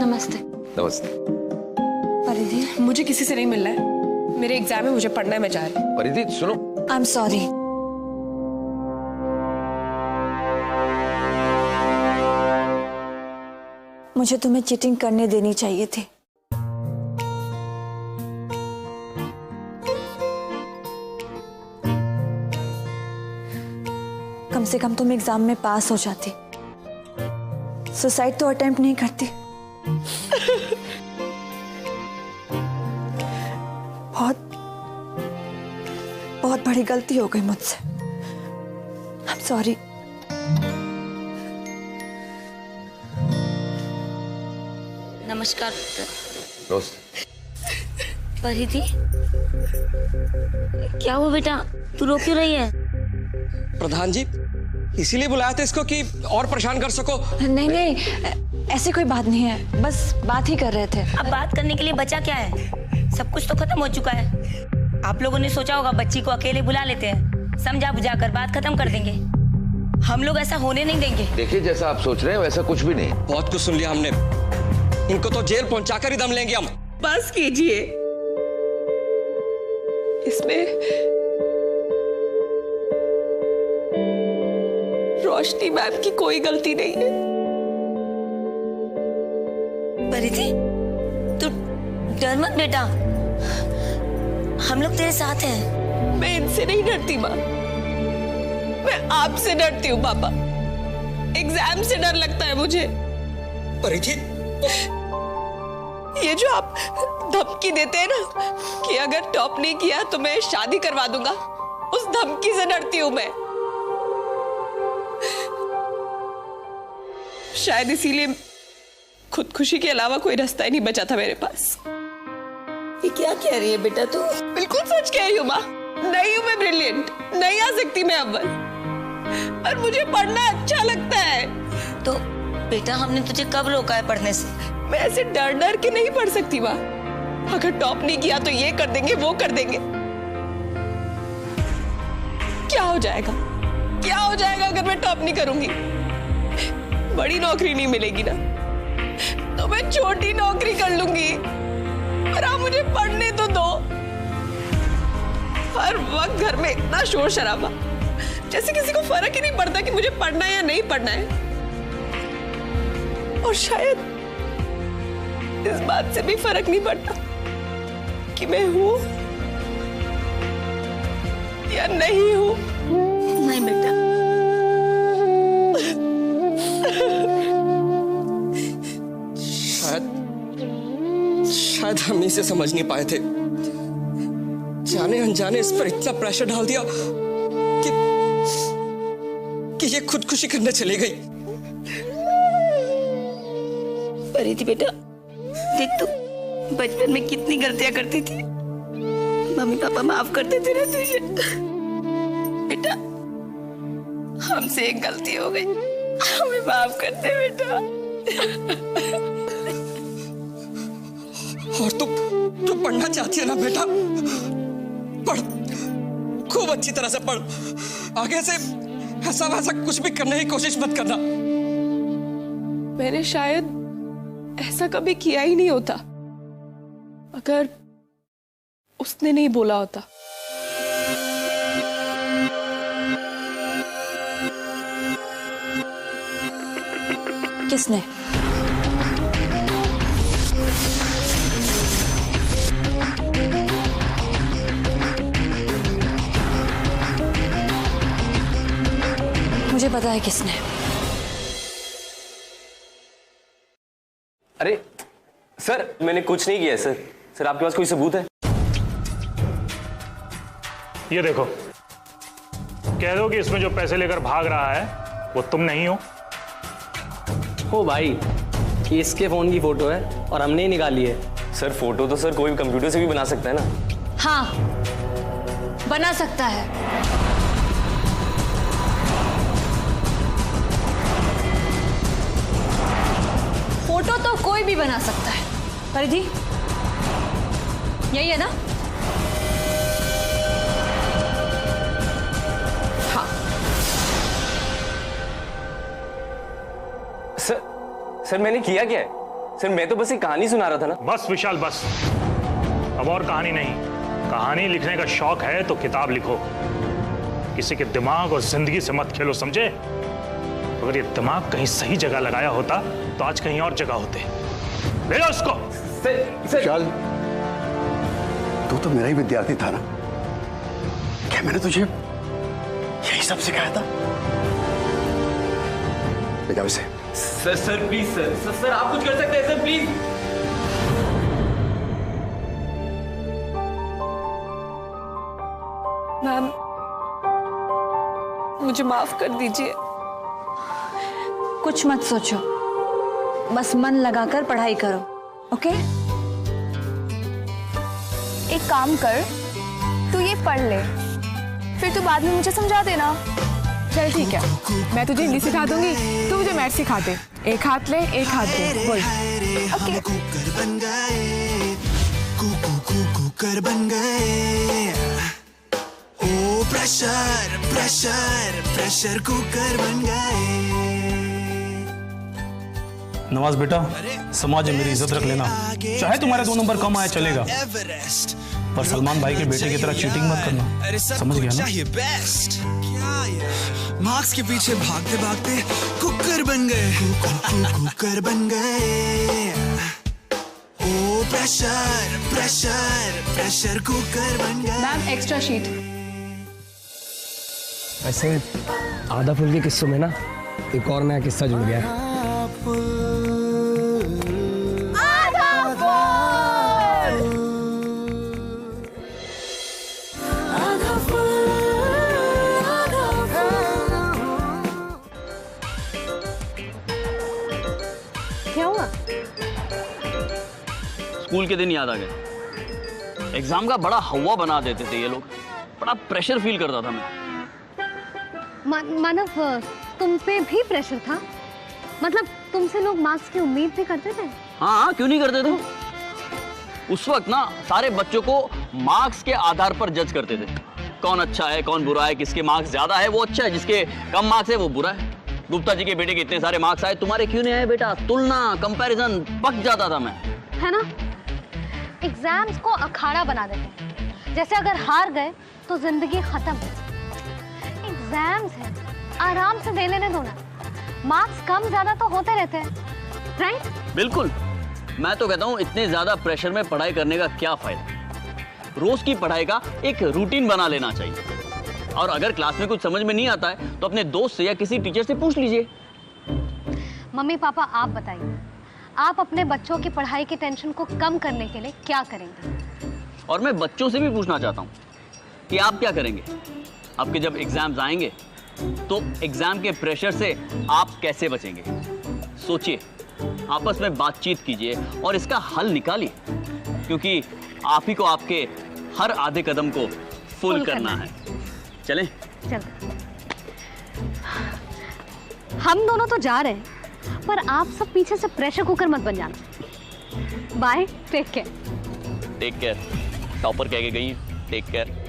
नमस्ते। नमस्ते। परिधि, मुझे किसी से नहीं मिलना है, मेरे एग्जाम है, मुझे पढ़ना है, मैं जा रही हूँ। परिधि सुनो। I am sorry. मुझे तुम्हें चीटिंग करने देनी चाहिए थी। कम से कम तुम एग्जाम में पास हो जाती, सुसाइड तो अटेम्प्ट नहीं करती। बहुत बड़ी गलती हो गई मुझसे। I am sorry. नमस्कार। परिधि, क्या हुआ बेटा, तू रो क्यों रही है? प्रधान जी इसीलिए बुलाया था इसको कि और परेशान कर सको। नहीं नहीं, ऐसी कोई बात नहीं है, बस बात ही कर रहे थे। अब बात करने के लिए बचा क्या है? सब कुछ तो खत्म हो चुका है। आप लोगों ने सोचा होगा बच्ची को अकेले बुला लेते हैं, समझा बुझा कर बात खत्म कर देंगे। हम लोग ऐसा होने नहीं देंगे। देखिए जैसा आप सोच रहे हैं वैसा कुछ भी नहीं। बहुत कुछ सुन लिया हमने, इनको तो जेल पहुंचाकर ही दम लेंगे हम। बस कीजिए, इसमें रोशनी मैम की कोई गलती नहीं है। परिधि, तू डर मत बेटा, हम लोग तेरे साथ हैं। मैं इनसे नहीं डरती माँ, मैं आपसे डरती हूँ पापा। एग्जाम से डर लगता है मुझे। परिधि, ये जो आप धमकी देते हैं ना कि अगर टॉप नहीं किया तो मैं शादी करवा दूंगा, उस धमकी से डरती हूं मैं। शायद इसीलिए खुदकुशी के अलावा कोई रास्ता ही नहीं बचा था मेरे पास। ये क्या कह रही है बेटा तू? बिल्कुल सच कह रही हूँ माँ, नहीं हूं मैं ब्रिलियंट, नहीं आ सकती मैं अव्वल, पर मुझे पढ़ना अच्छा लगता है। तो बेटा हमने तुझे कब रोका है पढ़ने से? मैं ऐसे डर डर के नहीं पढ़ सकती माँ। अगर टॉप नहीं किया तो ये कर देंगे, वो कर देंगे। क्या हो जाएगा, क्या हो जाएगा अगर मैं टॉप नहीं करूंगी? बड़ी नौकरी नहीं मिलेगी ना, तो मैं छोटी नौकरी कर लूंगी, पर आप मुझे पढ़ने तो दो। हर वक्त घर में इतना शोर शराबा, जैसे किसी को फर्क ही नहीं पड़ता कि मुझे पढ़ना है या नहीं पढ़ना है। और शायद इस बात से भी फर्क नहीं पड़ता कि मैं हूं या नहीं हूं। नहीं बेटा, शायद हम इसे समझ नहीं पाए थे। जाने अनजाने इस पर इतना प्रेशर डाल दिया कि ये खुदकुशी करने चली गई। परिधि बेटा, देख तू बचपन में कितनी गलतियां करती थी, मम्मी पापा माफ कर देते ना तुझे। बेटा हमसे एक गलती हो गई, हमें माफ कर दे बेटा। और तू पढ़ना चाहती है ना बेटा, पढ़, खूब अच्छी तरह से पढ़। आगे से ऐसा वैसा कुछ भी करने की कोशिश मत करना। मैंने शायद ऐसा कभी किया ही नहीं होता अगर उसने नहीं बोला होता। किसने? मुझे पता है किसने। अरे सर, मैंने कुछ नहीं किया सर। सर आपके पास कोई सबूत है? ये देखो, कह दो कि इसमें जो पैसे लेकर भाग रहा है वो तुम नहीं हो। ओ भाई, ये इसके फोन की फोटो है और हमने ही निकाली है। सर फोटो तो सर कोई कंप्यूटर से भी बना सकता है ना। हाँ, बना सकता है। फोटो तो कोई भी बना सकता है। परिधि, यही है ना? हाँ। सर मैंने किया क्या है? सर मैं तो बस एक कहानी सुना रहा था ना। बस विशाल बस, अब और कहानी नहीं। कहानी लिखने का शौक है तो किताब लिखो, किसी के दिमाग और जिंदगी से मत खेलो, समझे? अगर ये दिमाग कहीं सही जगह लगाया होता तो आज कहीं और जगह होते। ले लो उसको। विशाल, तू तो मेरा ही विद्यार्थी था ना? क्या मैंने तुझे यही सब सिखाया था? ले जाओ इसे। सर प्लीज सर आप कुछ कर सकते हैं सर, प्लीज। मैम मुझे माफ कर दीजिए। कुछ मत सोचो, बस मन लगाकर पढ़ाई करो, ओके? एक काम कर, तू ये पढ़ ले, फिर तू बाद में मुझे समझा देना। चल ठीक है, मैं तुझे हिंदी सिखा दूंगी, तू मुझे मैथ सिखा दे। एक हाथ ले, एक हाथ दे, बोल। ओके। कुकर बन गए, कुकर बन गए। ओ प्रेशर प्रेशर प्रेशर कुकर बन गए। नवाज बेटा, समाज में मेरी इज्जत रख लेना। चाहे तुम्हारे 2 नंबर कम आए चलेगा, पर सलमान भाई के बेटे की तरह चीटिंग मत करना, समझ गया ना? मार्क्स के पीछे भागते भागते कुकर बन गए, कुकर बन गए। ओ प्रेशर प्रेशर प्रेशर कुकर बन गए। Ma'am extra sheet. वैसे आधा फुल के किस्सों में ना एक और नया किस्सा जुड़ गया है। क्या हुआ? स्कूल के दिन याद आ गए। एग्जाम का बड़ा हवा बना देते थे ये लोग, बड़ा प्रेशर फील करता था मैं। मानव, तुम पे भी प्रेशर था? मतलब तुमसे लोग मार्क्स की उम्मीद भी करते थे? हाँ, क्यों नहीं करते थे? उस वक्त ना सारे बच्चों को मार्क्स के आधार पर जज करते थे। कौन अच्छा है, कौन बुरा है, किसके मार्क्स ज्यादा है वो अच्छा है, जिसके कम मार्क्स है वो बुरा है। गुप्ता जी के बेटे के इतने सारे मार्क्स आए, तुम्हारे क्यों नहीं आए बेटा? तुलना, कंपैरिजन, पक जाता था मैं, है ना? एग्जाम्स को अखाड़ा बना देते हैं, जैसे अगर हार गए तो जिंदगी खत्म। एग्जाम्स है, आराम से दे लेने दो ना। मार्क्स कम ज्यादा तो होते रहते हैं, राइट? बिल्कुल। मैं तो कहता हूँ इतने ज्यादा प्रेशर में पढ़ाई करने का क्या फायदा? रोज की पढ़ाई का एक रूटीन बना लेना चाहिए, और अगर क्लास में कुछ समझ में नहीं आता है तो अपने दोस्त से या किसी टीचर से पूछ लीजिए। मम्मी पापा आप बताइए, आप अपने बच्चों की पढ़ाई की टेंशन को कम करने के लिए क्या करेंगे? और मैं बच्चों से भी पूछना चाहता हूँ कि आप क्या करेंगे? आपके जब एग्जाम्स आएंगे तो एग्जाम के प्रेशर से आप कैसे बचेंगे? सोचिए, आपस में बातचीत कीजिए और इसका हल निकालिए, क्योंकि आप ही को आपके हर आधे कदम को फुल करना है। चलें? चल। हम दोनों तो जा रहे हैं, पर आप सब पीछे से प्रेशर कुकर मत बन जाना। Bye, take care. Take care. Topper कह के गई, टेक केयर।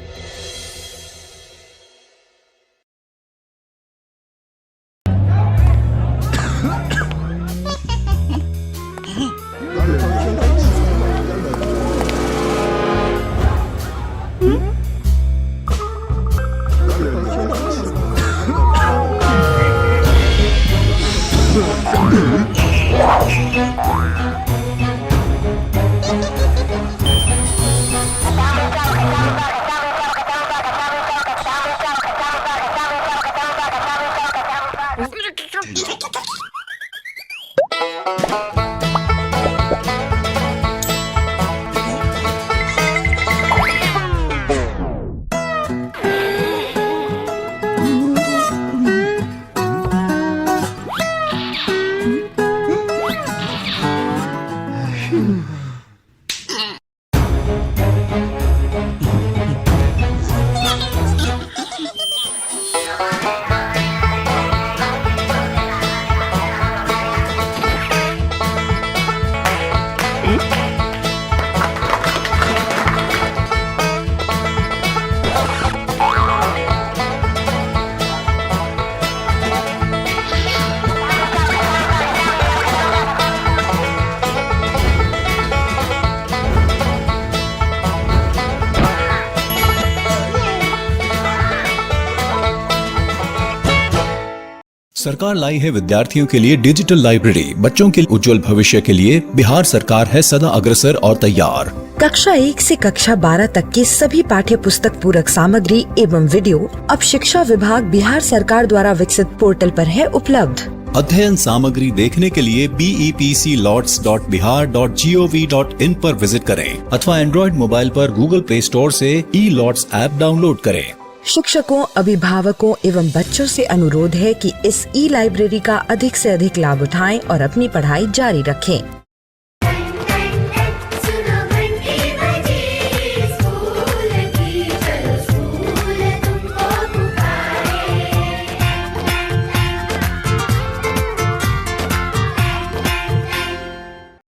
सरकार लाई है विद्यार्थियों के लिए डिजिटल लाइब्रेरी। बच्चों के उज्जवल भविष्य के लिए बिहार सरकार है सदा अग्रसर और तैयार। कक्षा 1 से कक्षा 12 तक की सभी पाठ्य पुस्तक पूरक सामग्री एवं वीडियो अब शिक्षा विभाग बिहार सरकार द्वारा विकसित पोर्टल पर है उपलब्ध। अध्ययन सामग्री देखने के लिए BEPCLots.bihar.gov.in पर विजिट करें अथवा एंड्रॉइड मोबाइल पर गूगल प्ले स्टोर से E-Lots ऐप डाउनलोड करें। शिक्षकों, अभिभावकों एवं बच्चों से अनुरोध है कि इस ई लाइब्रेरी का अधिक से अधिक लाभ उठाएं और अपनी पढ़ाई जारी रखें।